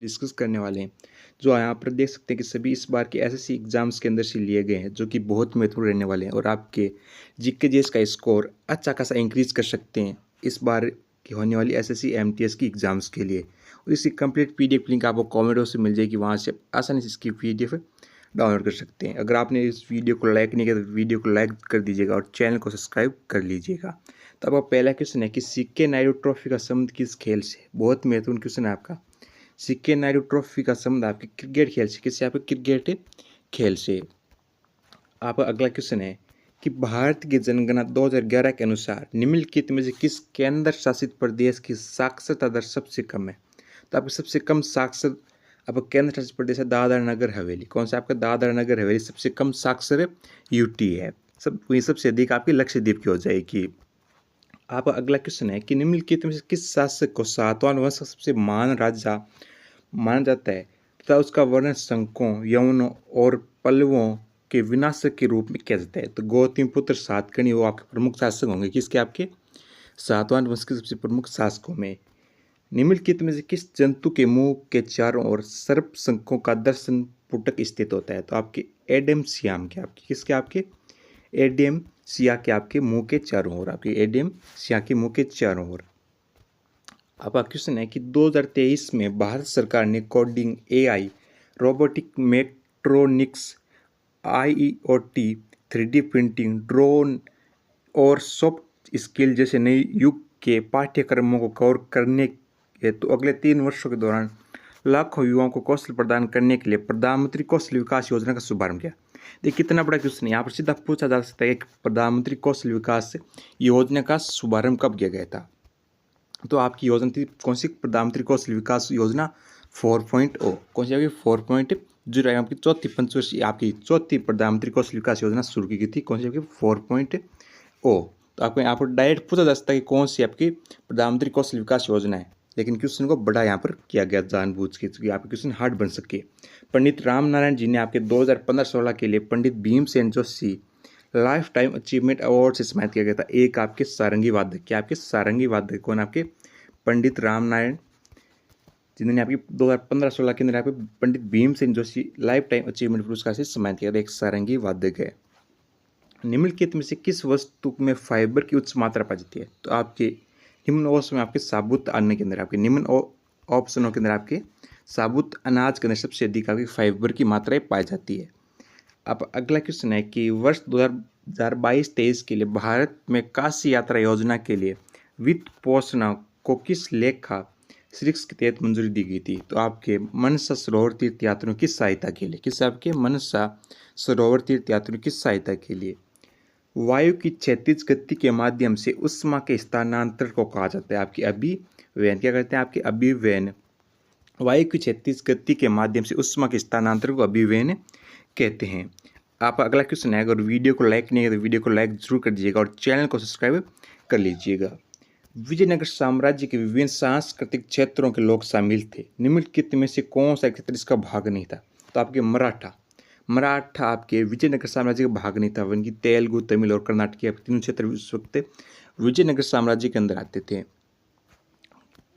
Discuss करने वाले हैं। जो यहाँ पर देख सकते हैं कि सभी इस बार के एसएससी एग्जाम्स के अंदर से लिए गए हैं, जो कि बहुत महत्वपूर्ण रहने वाले हैं और आपके जीके जीएस का स्कोर अच्छा खासा इंक्रीज कर सकते हैं इस बार की होने वाली एसएससी एमटीएस की एग्जाम्स के लिए। और इसकी कंप्लीट पीडीएफ लिंक आपको कमेंट बॉक्स में मिल जाएगी, वहाँ से आसानी से इसकी पीडीएफ डाउनलोड कर सकते हैं। अगर आपने इस वीडियो को लाइक नहीं किया तो वीडियो को लाइक कर दीजिएगा और चैनल को सब्सक्राइब कर लीजिएगा। तो आपका पहला क्वेश्चन है कि सीके नायडू ट्रॉफी का संबंध किस खेल से? बहुत महत्वपूर्ण क्वेश्चन है आपका। सीके नायडू ट्रॉफी का संबंध आपके क्रिकेट खेल से, किससे? आपके क्रिकेट खेल से। आपका अगला क्वेश्चन है कि भारत की जनगणना 2011 के अनुसार निम्नलिखित में से किस केंद्र शासित प्रदेश की साक्षरता दर सबसे कम है? तो आपके सबसे कम साक्षर आपका केंद्र शासित प्रदेश है दादरा नगर हवेली। कौन सा? आपका दादरा नगर हवेली सबसे कम साक्षर यूटी है। वही सबसे अधिक आपकी लक्षद्वीप की हो जाएगी। आपका अगला क्वेश्चन है कि निम्नलिखित में से किस शासक को सातवां वंश का सबसे महान राजा माना जाता है तथा उसका वर्णन शंकों, यवनों और पल्लवों के विनाशक के रूप में किया जाता है? तो गौतमीपुत्र सातकर्णी वो आपके प्रमुख शासक होंगे। किसके? आपके सातवां वंश के सबसे प्रमुख शासकों में। निम्नलिखित में से किस जंतु के मुंह के चारों ओर सर्प शंखों का दर्शन पुटक स्थित होता है? तो आपके एडेम सियाम के आपके किसके? आपके एडेम सिया के आपके मुंह के चारों ओर, आपके एडेम सिया के मुंह के चारों ओर। आपका क्वेश्चन है कि 2023 में भारत सरकार ने coding, AI, robotic, mechatronics, IoT, 3D printing, drone और सॉफ्ट स्किल जैसे नए युग के पाठ्यक्रमों को कवर करने हेतु अगले 3 वर्षों के दौरान लाखों युवाओं को कौशल प्रदान करने के लिए प्रधानमंत्री कौशल विकास योजना का शुभारंभ किया। देखिए कितना बड़ा क्वेश्चन है, यहाँ पर सीधा पूछा जा सकता है कि प्रधानमंत्री कौशल विकास योजना का शुभारंभ कब किया गया था? तो आपकी योजना थी कौन सी? प्रधानमंत्री कौशल विकास योजना 4.0। कौन सी? आपकी 4.0 आपकी चौथी पंचवर्षीय आपकी चौथी प्रधानमंत्री कौशल विकास योजना शुरू की गई थी। कौन सी? आपकी 4.0। तो आपको यहाँ पर डायरेक्ट पूछा जा सकता है कि कौन सी आपकी प्रधानमंत्री कौशल विकास योजना है, लेकिन क्वेश्चन को बड़ा यहाँ पर किया गया जानबूझ के, क्योंकि आपके क्वेश्चन हार्ड बन सके। पंडित राम नारायण जी ने आपके 2015-16 के लिए Pandit Bhimsen Joshi lifetime achievement award से सम्मानित किया गया था। एक आपके सारंगी वादक, क्या आपके सारंगी वादक कौन? आपके पंडित राम नारायण जिन्होंने आपकी 2015-16 के अंदर आपके Pandit Bhimsen Joshi lifetime achievement पुरस्कार से सम्मानित किया था। एक सारंगी वादक है। निम्नलिखित में से किस वस्तु में फाइबर की उच्च मात्रा पाई जाती है? तो आपके निम्न ऑप्शन में आपके साबुत अन्न के अंदर, आपके निम्न ऑप्शनों के अंदर आपके साबुत अनाज के अंदर सबसे अधिक आपकी फाइबर की मात्राएं पाई जाती है। अब अगला क्वेश्चन है कि वर्ष 2022-23 के लिए भारत में काशी यात्रा योजना के लिए वित्त पोषण को किस लेखा शीर्ष के तहत मंजूरी दी गई थी? तो आपके मनसा सरोवर तीर्थ यात्रियों की सहायता के लिए। किस? आपके मनसा सरोवर तीर्थ यात्रियों की सहायता के लिए। वायु की क्षैतिज गति के माध्यम से उष्मा के स्थानांतरण को कहा जाता है आपकी अभिवहन। क्या करते हैं? आपके अभिवहन। वायु की क्षैतिज गति के माध्यम से उष्मा के स्थानांतरण को अभिवहन कहते हैं। आप अगला क्वेश्चन है, अगर वीडियो को लाइक नहीं है तो वीडियो को लाइक जरूर कर दीजिएगा और चैनल को सब्सक्राइब कर लीजिएगा। विजयनगर साम्राज्य के विभिन्न सांस्कृतिक क्षेत्रों के लोग शामिल थे। निम्नलिखित में से कौन सा क्षेत्र इसका भाग नहीं था? तो आपके मराठा आपके विजयनगर साम्राज्य का भाग नहीं था। उनकी तेलुगु, तमिल और कर्नाटक के तीनों क्षेत्र उस वक्त विजयनगर साम्राज्य के अंदर आते थे।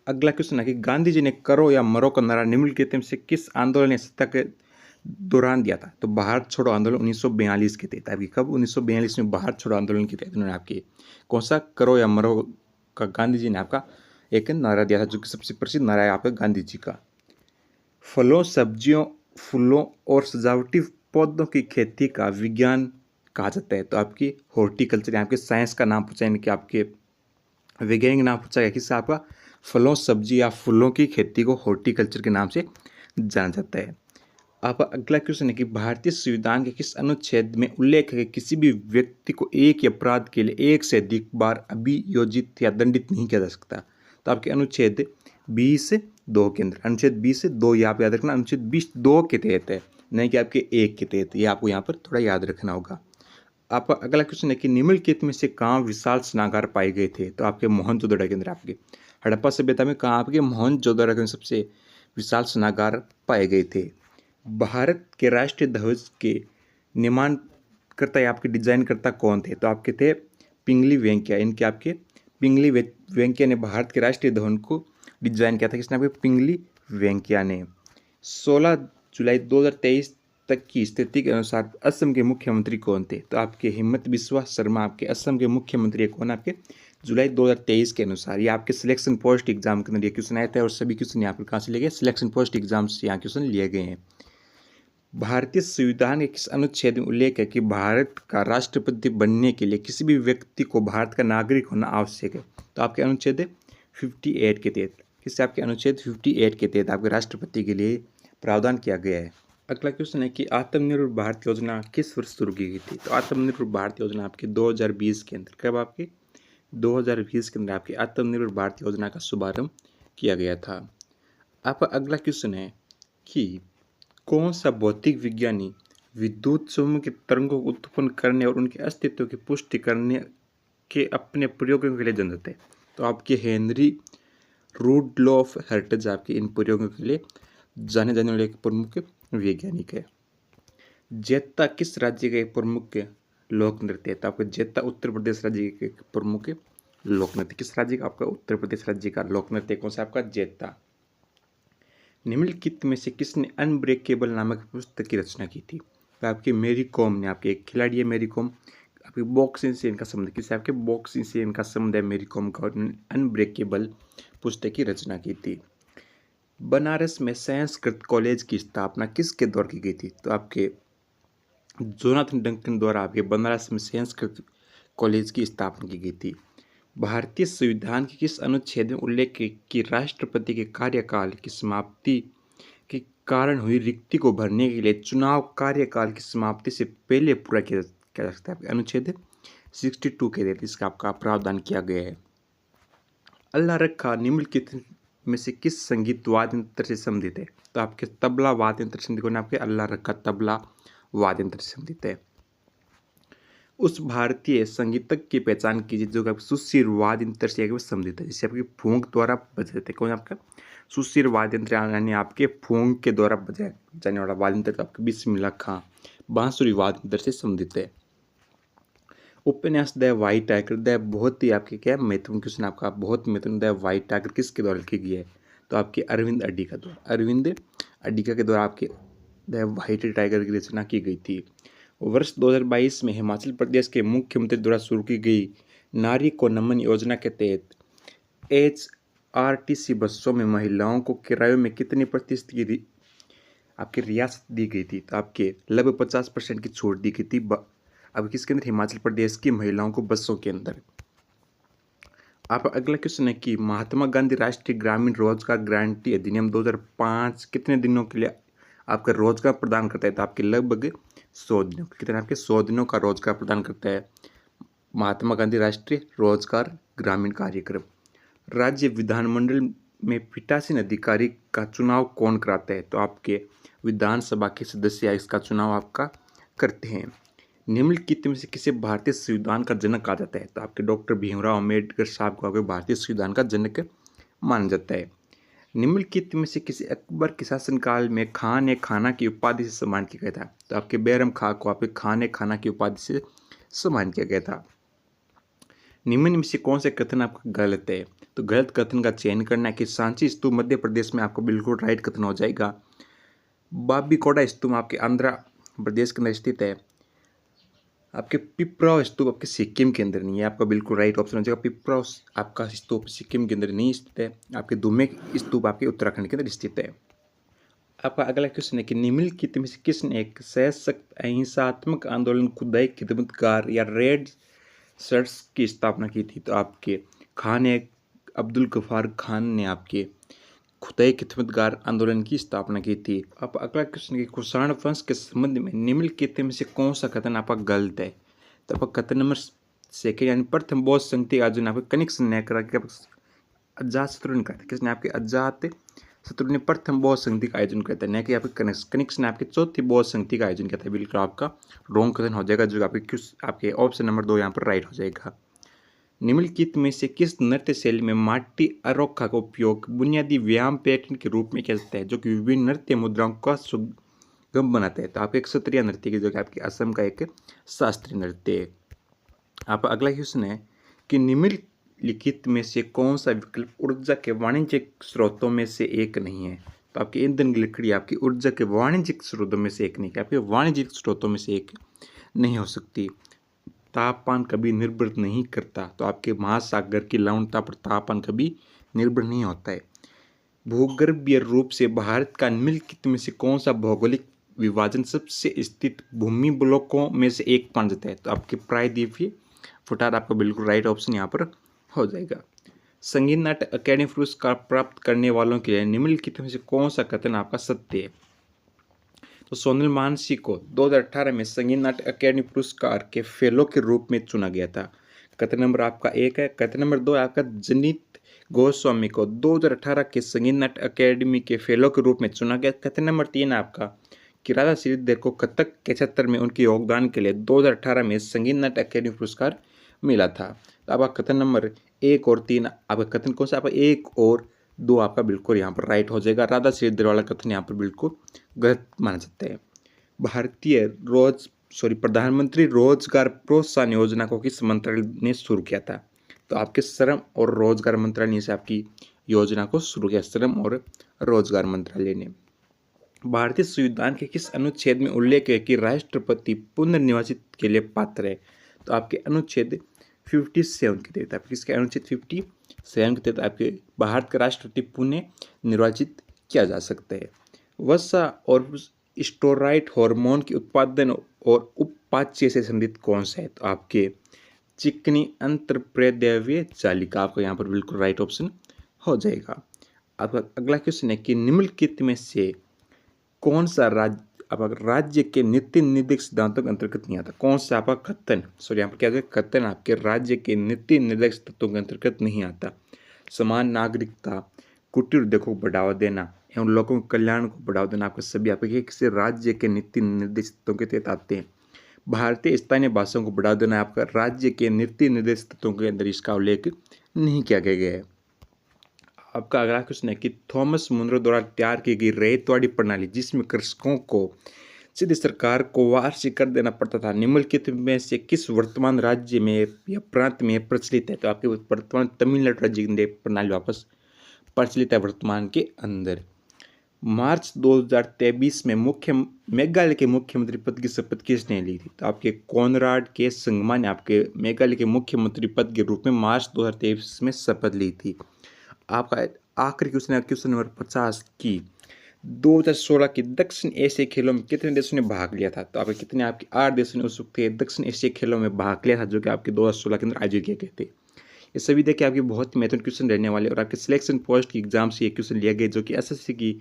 अगला क्वेश्चन है कि गांधी जी ने करो या मरो का नारा निम्नलिखित में से किस आंदोलन या सत्ता के दौरान दिया था? तो भारत छोड़ो आंदोलन 1942 के तहत। आपकी कब? 1942 में भारत छोड़ो आंदोलन के तहत उन्होंने आपकी कौन सा करो या मरो का गांधी जी ने आपका एक नारा दिया था, जो कि सबसे प्रसिद्ध नारा है आपका गांधी जी का। फलों, सब्जियों, फूलों और सजावटी पौधों की खेती का विज्ञान कहा जाता है। तो आपकी हॉर्टिकल्चर, आपके साइंस का नाम पूछा कि आपके वैज्ञानिक नाम पूछा गया किससे? आपका फलों, सब्जी या फूलों की खेती को हॉर्टिकल्चर के नाम से जाना जाता है। आपका अगला क्वेश्चन है कि भारतीय संविधान के किस अनुच्छेद में उल्लेख है कि किसी भी व्यक्ति को एक ही अपराध के लिए एक से अधिक बार अभियोजित या दंडित नहीं किया जा सकता? तो आपके अनुच्छेद 20(2) के अंदर, अनुच्छेद 20(2) ये आप याद रखना, अनुच्छेद 20(2) के तहत है, नहीं कि आपके 1 के तहत। ये आपको यहाँ पर थोड़ा याद रखना होगा। आपका अगला क्वेश्चन है कि निम्नलिखित में से कहाँ विशाल स्नागार पाए गए थे? तो आपके मोहनजोदड़ो के अंदर। आपके हड़प्पा सभ्यता में कहाँ? आपके मोहनजोदड़ो के सबसे विशाल स्नागार पाए गए थे। भारत के राष्ट्रीय ध्वज के निर्माणकर्ता या आपके डिजाइनकर्ता कौन थे? तो आपके थे पिंगली वेंकैया। पिंगली वेंकैया ने भारत के राष्ट्रीय ध्वज को डिजाइन किया था। किसने? आपके पिंगली वेंकैया ने 16 जुलाई 2023 तक की स्थिति के अनुसार असम के मुख्यमंत्री कौन थे? तो आपके हिम्मत बिस्वा शर्मा आपके असम के मुख्यमंत्री कौन आपके जुलाई 2023 के अनुसार। ये आपके सिलेक्शन पोस्ट एग्जाम के अंदर ये क्वेश्चन आए थे और सभी क्वेश्चन यहाँ पर कहाँ से लिए गए? सिलेक्शन पोस्ट एग्जाम से यहाँ क्वेश्चन लिए गए हैं। भारतीय संविधान के किस अनुच्छेद में उल्लेख है कि भारत का राष्ट्रपति बनने के लिए किसी भी व्यक्ति को भारत का नागरिक होना आवश्यक है? तो आपके अनुच्छेद 58 के तहत, किससे आपके अनुच्छेद 58 के तहत आपके राष्ट्रपति के लिए प्रावधान किया गया है। अगला क्वेश्चन है कि आत्मनिर्भर भारत योजना किस वर्ष शुरू की गई थी? तो आत्मनिर्भर भारत योजना आपके 2020 के अंदर, कब आपके 2020 के अंदर आपकी आत्मनिर्भर भारत योजना का शुभारंभ किया गया था। आपका अगला क्वेश्चन है कि कौन सा भौतिक विज्ञानी विद्युत चुम्बकीय के तरंगों को उत्पन्न करने और उनके अस्तित्व की पुष्टि करने के अपने प्रयोगों के लिए जानते हैं? तो आपके हेनरी रुडोल्फ हर्ट्ज आपके इन प्रयोगों के लिए जाने जाने वाले एक प्रमुख वैज्ञानिक है। जेता किस राज्य का एक प्रमुख लोक नृत्य है? तो आपका जेता उत्तर प्रदेश राज्य के प्रमुख लोक नृत्य। किस राज्य का? आपका उत्तर प्रदेश राज्य का लोक नृत्य कौन सा? आपका जेता। निम्नलिखित में से किसने अनब्रेकेबल नामक पुस्तक की रचना की थी? तो आपकी मेरी कॉम ने, आपके एक खिलाड़ी है मेरी कॉम, आपके बॉक्सिंग से इनका संबंध, किससे? आपके बॉक्सिंग से इनका संबंध है मेरी कॉम का, और अनब्रेकेबल पुस्तक की रचना की थी। बनारस में संस्कृत कॉलेज की स्थापना किसके द्वारा की गई थी? तो आपके जोनाथन डंकन द्वारा आपके बनारस में संस्कृत कॉलेज की स्थापना की गई थी। भारतीय संविधान के किस अनुच्छेद में उल्लेख है कि राष्ट्रपति के कार्यकाल की समाप्ति के कारण हुई रिक्ति को भरने के लिए चुनाव कार्यकाल की समाप्ति से पहले पूरा किया जा सकता है? अनुच्छेद 62 के तहत इसका आपका प्रावधान किया गया है। अल्लाह रखा निम्नलिखित में से किस संगीत वाद्य यंत्र से संबंधित है? तो आपके तबला वाद्य यंत्र से संबंधित कौन है? आपके अल्लाह रखा तबला वाद्य यंत्र से संबंधित है। उस भारतीय संगीतज्ञ की पहचान कीजिए जो कि सुशिर वाद्य यंत्र से संबंधित है, जिसे आपके फूंक द्वारा बजाते थे। कौन आपका? सुशिर वाद्य यंत्र, यानी आपके फूंक के द्वारा बजाया जाने वाला वाद्य यंत्र आपके बिस्मिल्लाह खां बांसुरी वाद्य यंत्र से संबंधित है। उपन्यास द व्हाइट टाइगर, द बहुत ही आपके क्या महत्वपूर्ण क्वेश्चन, आपका बहुत महत्वपूर्ण, द व्हाइट टाइगर किसके द्वारा लिखी गई है? तो आपके अरविंद अडिगा द्वारा, अरविंद अडिगा के द्वारा आपके द व्हाइट टाइगर की रचना की गई थी। वर्ष 2022 में हिमाचल प्रदेश के मुख्यमंत्री द्वारा शुरू की गई नारी को नमन योजना के तहत HRTC बसों में महिलाओं को किरायों में कितनी प्रतिशत की आपकी रियासत दी गई थी? तो आपके लगभग 50% की छूट दी गई थी। अब किसके अंदर? हिमाचल प्रदेश की महिलाओं को बसों के अंदर। आप अगला क्वेश्चन है कि महात्मा गांधी राष्ट्रीय ग्रामीण रोजगार गारंटी अधिनियम 2005 कितने दिनों के लिए आपका रोजगार प्रदान करता है? तो आपके लगभग 100 दिनों। कितने? आपके 100 दिनों का रोजगार प्रदान करता है महात्मा गांधी राष्ट्रीय रोजगार ग्रामीण कार्यक्रम। राज्य विधानमंडल में पीठासीन अधिकारी का चुनाव कौन कराता है? तो आपके विधानसभा के सदस्य इसका चुनाव आपका करते हैं। निम्नलिखित में से किसे भारतीय संविधान का जनक कहा जाता है? तो आपके डॉक्टर भीमराव अम्बेडकर साहब को आपके भारतीय संविधान का जनक माना जाता है। निम्नलिखित में से किसी अकबर के शासनकाल में खान ए खाना की उपाधि से सम्मानित किया गया था? तो आपके बैरम खां को आपके खान ए खाना की उपाधि से सम्मानित किया गया था। निम्न में से कौन से कथन आपका गलत है? तो गलत कथन का चयन करना है कि सांची स्तूप मध्य प्रदेश में आपको बिल्कुल राइट कथन हो जाएगा। बाबीकोड़ा स्तूप आपके आंध्र प्रदेश के अंदर स्थित है। आपके पिपराव स्तूप आपके सिक्किम के अंदर नहीं है, आपका बिल्कुल राइट ऑप्शन हो जाएगा। पिपराव आपका स्तूप सिक्किम के अंदर नहीं स्थित है। आपके दुमे स्तूप आपके उत्तराखंड के अंदर स्थित है। आपका अगला क्वेश्चन है कि निम्नलिखित में से किसने एक सशक्त अहिंसात्मक आंदोलन खुदाई खिदमतगार या रेड शर्ट्स की स्थापना की थी? तो आपके खान अब्दुल गफ्फार खान ने आपके खुदाई खिदमतगार आंदोलन की स्थापना की थी। अब अगला क्वेश्चन है कुषाण वंश के संबंध में निम्नलिखित में से कौन सा कथन आपका गलत है? तो आपका कथन नंबर सेकेंड यानी प्रथम बौद्ध संधि का आयोजन आपके कनिष्क ने करा के अजात शत्रु ने कहा था। किसने? आपके अजात शत्रु ने प्रथम बौद्ध संधि का आयोजन किया था, न कि आपके कनिष्क ने आपकी चौथी बौद्ध संधि का आयोजन किया था। बिल्कुल आपका रॉन्ग कथन हो जाएगा, जो आपके ऑप्शन नंबर 2 यहाँ पर राइट हो जाएगा। निम्नलिखित में से किस नृत्य शैली में माटी अरोखा का उपयोग बुनियादी व्यायाम पैटर्न के रूप में किया जाता है, जो कि विभिन्न नृत्य मुद्राओं का सुगम बनाता है? तो आप एक क्षत्रिय नृत्य की, जो कि आपके असम का एक शास्त्रीय नृत्य है। आप अगला क्वेश्चन है कि निम्नलिखित में से कौन सा विकल्प ऊर्जा के वाणिज्यिक स्रोतों में से एक नहीं है? तो आपके ईंधन की लकड़ी आपकी ऊर्जा के वाणिज्यिक स्रोतों में से एक नहीं, आपके वाणिज्यिक स्रोतों में से एक नहीं हो सकती। तापमान कभी निर्भर नहीं करता, तो आपके महासागर की लवणता पर तापमान कभी निर्भर नहीं होता है। भूगर्भीय रूप से भारत का निम्नलिखित में से कौन सा भौगोलिक विभाजन सबसे स्थित भूमि ब्लॉकों में से एक माना जाता है? तो आपके प्रायद्वीपीय फुटार आपका बिल्कुल राइट ऑप्शन यहाँ पर हो जाएगा। संगीत नाट्य अकेडमी पुरस्कार प्राप्त करने वालों के लिए निम्नलिखित में से कौन सा कथन आपका सत्य है? तो सोनल मानसी को 2018 में संगीत नाट्य अकेडमी पुरस्कार के फेलो के रूप में चुना गया था। कथन नंबर आपका 1 है। कथन नंबर 2 आपका जनित गोस्वामी को 2018 के संगीत नाट्य अकेडमी के फेलो के रूप में चुना गया। कथन नंबर 3 आपका कि राधा श्रीधर को कथक के क्षेत्र में उनके योगदान के लिए 2018 में संगीत नाट्य अकेडमी पुरस्कार मिला था। तो आपका कथन नंबर 1 और 3 आपका कथन कौन सा? आपका 1 और 2 आपका बिल्कुल यहाँ पर राइट हो जाएगा। राधा श्रीधर वाला कथन यहाँ पर बिल्कुल गलत माना जाता है। प्रधानमंत्री रोजगार प्रोत्साहन योजना को किस मंत्रालय ने शुरू किया था? तो आपके श्रम और रोजगार मंत्रालय ने से आपकी योजना को शुरू किया, श्रम और रोजगार मंत्रालय ने। भारतीय संविधान के किस अनुच्छेद में उल्लेख है कि राष्ट्रपति पुनर्निर्वाचित के लिए पात्र है? तो आपके अनुच्छेद 57 के तहत, आपके किसके अनुच्छेद 57 के तहत आपके भारत का राष्ट्रपति पुनः निर्वाचित किया जा सकता है। वसा और स्टेरॉइड हार्मोन के उत्पादन और उपाच्य से संबंधित कौन सा है? तो आपके चिकनी अंतर्प्रदेवीय जालिका आपको यहाँ पर बिल्कुल राइट ऑप्शन हो जाएगा। आपका अगला क्वेश्चन है कि निम्नलिखित में से कौन सा राज्य के नीति निर्देशक सिद्धांतों के अंतर्गत नहीं आता? कौन सा आपका कथन, यहाँ पर क्या है, कथन आपके राज्य के नीति निर्देशक तत्वों के अंतर्गत नहीं आता? समान नागरिकता, कुटीर उद्योग को बढ़ावा देना एवं लोगों के कल्याण को बढ़ावा देना आपके सभी आपके किसी राज्य के नीति निर्देशक तत्वों के तहत आते हैं। भारतीय स्थानीय भाषाओं को बढ़ावा देना आपका राज्य के नीति निर्देशक तत्वों के अंदर इसका उल्लेख नहीं किया गया है। आपका अगला क्वेश्चन है कि थॉमस मुनरो द्वारा तैयार की गई रैयतवाड़ी प्रणाली जिसमें कृषकों को सीधे सरकार को वार्षिक कर देना पड़ता था, निम्नलिखित में से किस वर्तमान राज्य में या प्रांत में प्रचलित है? तो आपके वर्तमान तमिलनाडु राज्य की प्रणाली वापस प्रचलित है वर्तमान के अंदर। मार्च 2023 में मेघालय के मुख्यमंत्री पद की शपथ किसने ली थी? तो आपके कॉनराड के संगमा ने आपके मेघालय के मुख्यमंत्री पद के रूप में मार्च 2023 में शपथ ली थी। आपका आखिरी क्वेश्चन है क्वेश्चन नंबर 50 की 2016 के दक्षिण एशियाई खेलों में कितने देशों ने भाग लिया था? तो आपके कितने आपके 8 देशों ने उस वक्त दक्षिण एशियाई खेलों में भाग लिया था जो कि आपके 2016 के अंदर आयोजित किए गए थे। ये सभी देखिए आपके बहुत ही महत्वपूर्ण क्वेश्चन रहने वाले और आपके सिलेक्शन पोस्ट की एग्जाम से ये क्वेश्चन लिया गया जो कि एसएससी की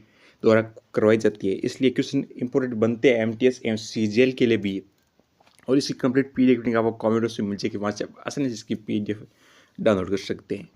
द्वारा करवाई जाती है, इसलिए क्वेश्चन इंपॉर्टेंट बनते हैं एमटीएस एवं सीजीएल के लिए भी। और इसकी कंप्लीट पीडीएफ आपको कमेंट बॉक्स में मिल जाएगी, वहाँ से आप आसानी से इसकी पीडीएफ डाउनलोड कर सकते हैं।